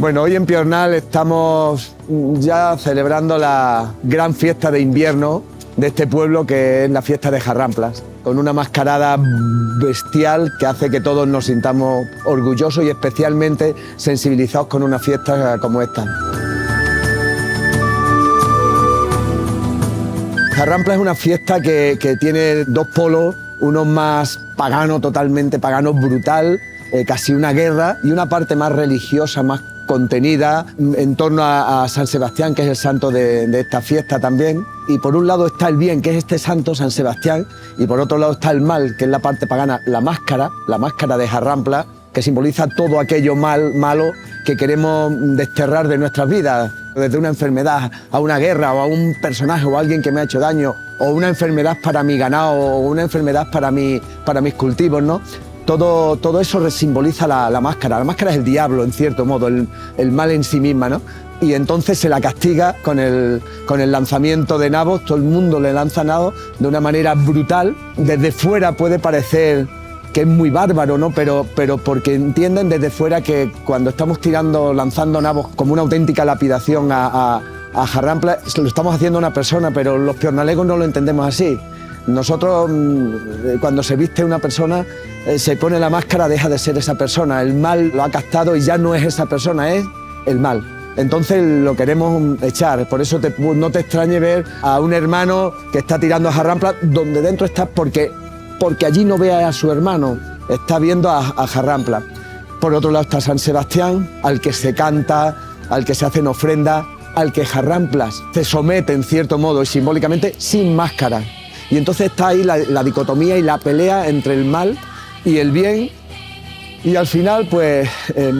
Bueno, hoy en Piornal estamos ya celebrando la gran fiesta de invierno de este pueblo, que es la fiesta de Jarramplas, con una mascarada bestial que hace que todos nos sintamos orgullosos y especialmente sensibilizados con una fiesta como esta. Jarramplas es una fiesta que tiene dos polos, uno más pagano, totalmente pagano, brutal, casi una guerra, y una parte más religiosa, más contenida, en torno a San Sebastián, que es el santo de esta fiesta también. Y por un lado está el bien, que es este santo, San Sebastián, y por otro lado está el mal, que es la parte pagana, la máscara de Jarramplas, que simboliza todo aquello malo que queremos desterrar de nuestras vidas, desde una enfermedad a una guerra o a un personaje o a alguien que me ha hecho daño, o una enfermedad para mi ganado o una enfermedad para mis cultivos, ¿no? Todo eso simboliza la máscara. La máscara es el diablo, en cierto modo, el mal en sí misma, ¿no? Y entonces se la castiga con el lanzamiento de nabos. Todo el mundo le lanza nabos de una manera brutal. Desde fuera puede parecer que es muy bárbaro, ¿no? Pero porque entienden desde fuera que cuando estamos lanzando nabos como una auténtica lapidación a Jarramplas, lo estamos haciendo a una persona, pero los piornalegos no lo entendemos así. Nosotros, cuando se viste una persona, se pone la máscara, deja de ser esa persona. El mal lo ha captado y ya no es esa persona, es el mal. Entonces lo queremos echar. Por eso no te extrañe ver a un hermano que está tirando a Jarramplas donde dentro está, porque allí no ve a su hermano, está viendo a Jarramplas. Por otro lado está San Sebastián, al que se canta, al que se hacen ofrendas, al que Jarramplas se somete en cierto modo y simbólicamente sin máscara. Y entonces está ahí la dicotomía y la pelea entre el mal y el bien, y al final pues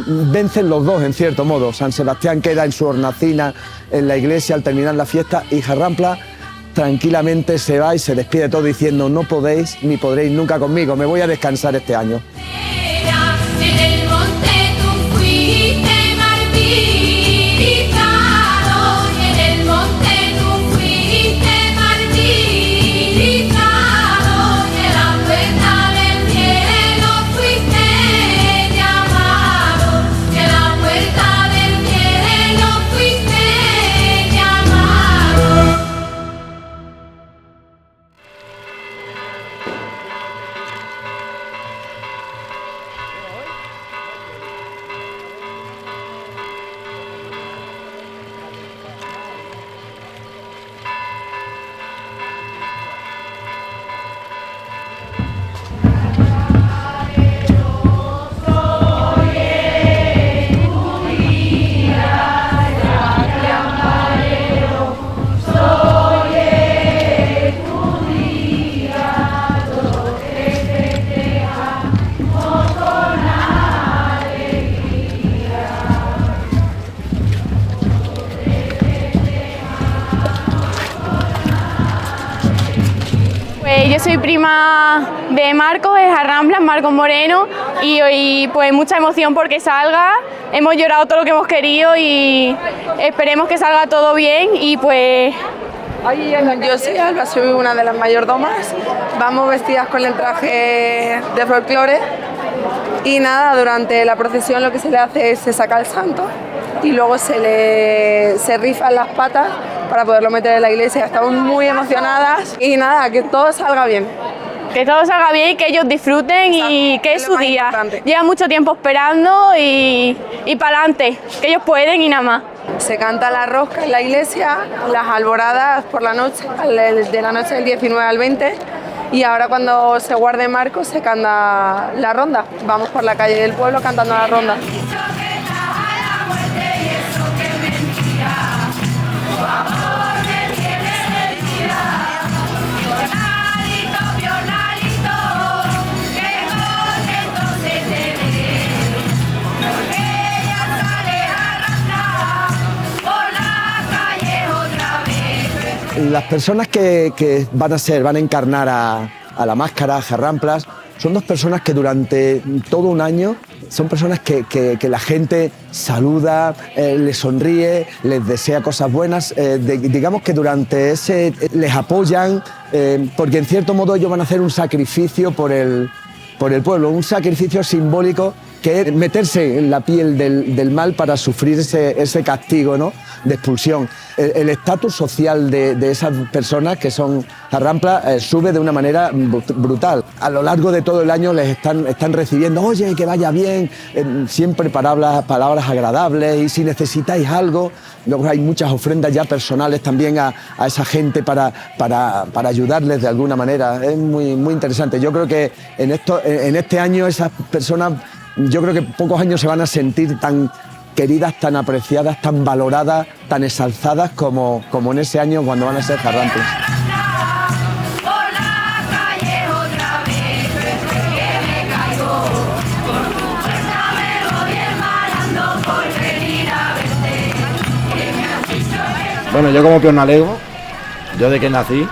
vencen los dos en cierto modo. San Sebastián queda en su hornacina en la iglesia al terminar la fiesta, y Jarramplas tranquilamente se va y se despide todo diciendo: no podéis ni podréis nunca conmigo, me voy a descansar este año. Yo soy prima de Marcos, de Jarramplas, Marcos Moreno, y hoy pues mucha emoción porque salga. Hemos llorado todo lo que hemos querido y esperemos que salga todo bien. Y pues yo soy Alba, soy una de las mayordomas. Vamos vestidas con el traje de folclore y nada, durante la procesión lo que se le hace es se saca al santo y luego se rifan las patas para poderlo meter en la iglesia. Estamos muy emocionadas y nada, que todo salga bien. Que todo salga bien y que ellos disfruten. Exacto. Y que es su día. Importante. Llevan mucho tiempo esperando y para adelante, que ellos pueden y nada más. Se canta la rosca en la iglesia, las alboradas por la noche, de la noche del 19 al 20, y ahora cuando se guarde Marcos se canta la ronda. Vamos por la calle del pueblo cantando la ronda. Las personas que van a encarnar a la máscara, a Jarramplas, son dos personas que durante todo un año son personas que la gente saluda, les sonríe, les desea cosas buenas, digamos que durante les apoyan, porque en cierto modo ellos van a hacer un sacrificio por el pueblo, un sacrificio simbólico que es meterse en la piel del mal para sufrir ese castigo, ¿no?, de expulsión. El estatus social de esas personas que son jarramplas sube de una manera brutal. A lo largo de todo el año les están recibiendo, oye, que vaya bien, siempre palabras agradables, y si necesitáis algo. Luego hay muchas ofrendas ya personales también a esa gente para ayudarles de alguna manera. Es muy, muy interesante. Yo creo que en este año esas personas, yo creo que pocos años se van a sentir tan queridas, tan apreciadas, tan valoradas, tan exalzadas como en ese año cuando van a ser jarramplas. Bueno, yo como piornalego, yo de que nací,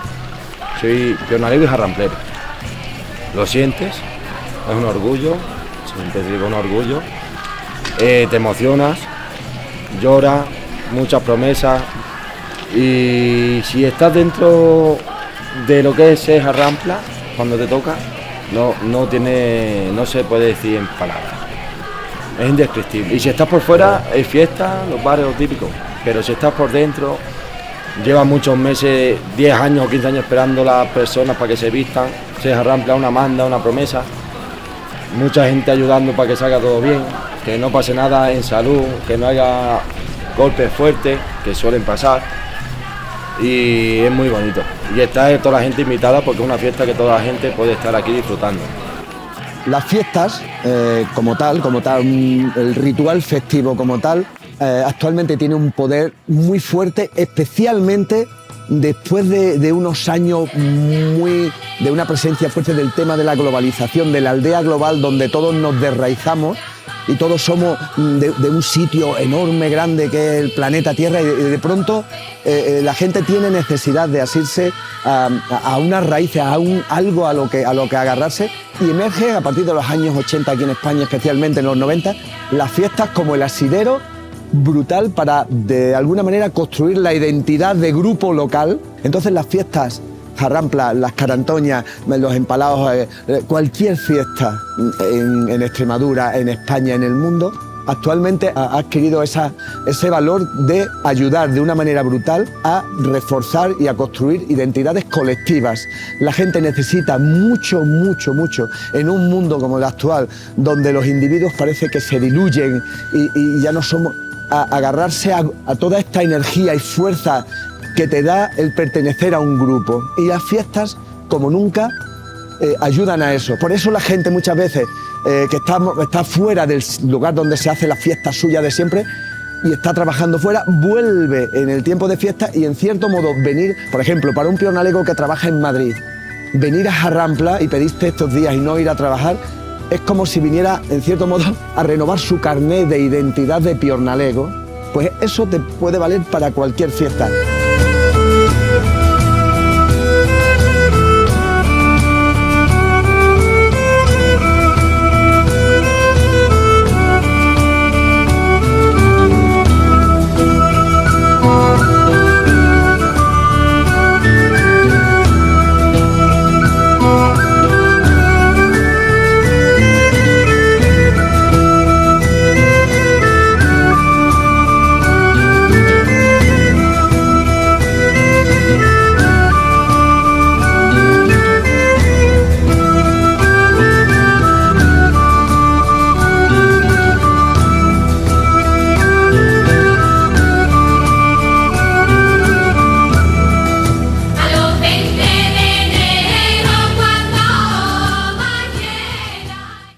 soy piornalego y jarramplero. Lo sientes, es un orgullo, siempre digo un orgullo. Te emocionas, lloras, muchas promesas, y si estás dentro de lo que es ser jarrampla, cuando te toca, no se puede decir en palabras. Es indescriptible. Y si estás por fuera, es fiesta, los bares, lo típico. Pero si estás por dentro, llevan muchos meses, 10 años o 15 años esperando las personas para que se vistan, se jarrampla una manda, una promesa, mucha gente ayudando para que salga todo bien, que no pase nada en salud, que no haya golpes fuertes, que suelen pasar, y es muy bonito. Y está toda la gente invitada porque es una fiesta que toda la gente puede estar aquí disfrutando. Las fiestas, como tal, el ritual festivo como tal, actualmente tiene un poder muy fuerte, especialmente después de unos años de una presencia fuerte del tema de la globalización, de la aldea global, donde todos nos desraizamos y todos somos de un sitio enorme, grande, que es el planeta Tierra, y de pronto la gente tiene necesidad de asirse a unas raíces, algo a lo que agarrarse, y emerge a partir de los años 80 aquí en España, especialmente en los 90, las fiestas como el asidero brutal para, de alguna manera, construir la identidad de grupo local. Entonces las fiestas jarramplas, las carantoñas, los empalados, cualquier fiesta en Extremadura, en España, en el mundo, actualmente ha adquirido ese valor de ayudar de una manera brutal a reforzar y a construir identidades colectivas. La gente necesita mucho en un mundo como el actual, donde los individuos parece que se diluyen y ya no somos, agarrarse a toda esta energía y fuerza que te da el pertenecer a un grupo. Y las fiestas, como nunca, ayudan a eso. Por eso la gente muchas veces que está fuera del lugar donde se hace la fiesta suya de siempre y está trabajando fuera, vuelve en el tiempo de fiesta, y en cierto modo venir, por ejemplo, para un piornalego que trabaja en Madrid, venir a Jarrampla y pedirte estos días y no ir a trabajar, es como si viniera, en cierto modo, a renovar su carné de identidad de piornalego. Pues eso te puede valer para cualquier fiesta.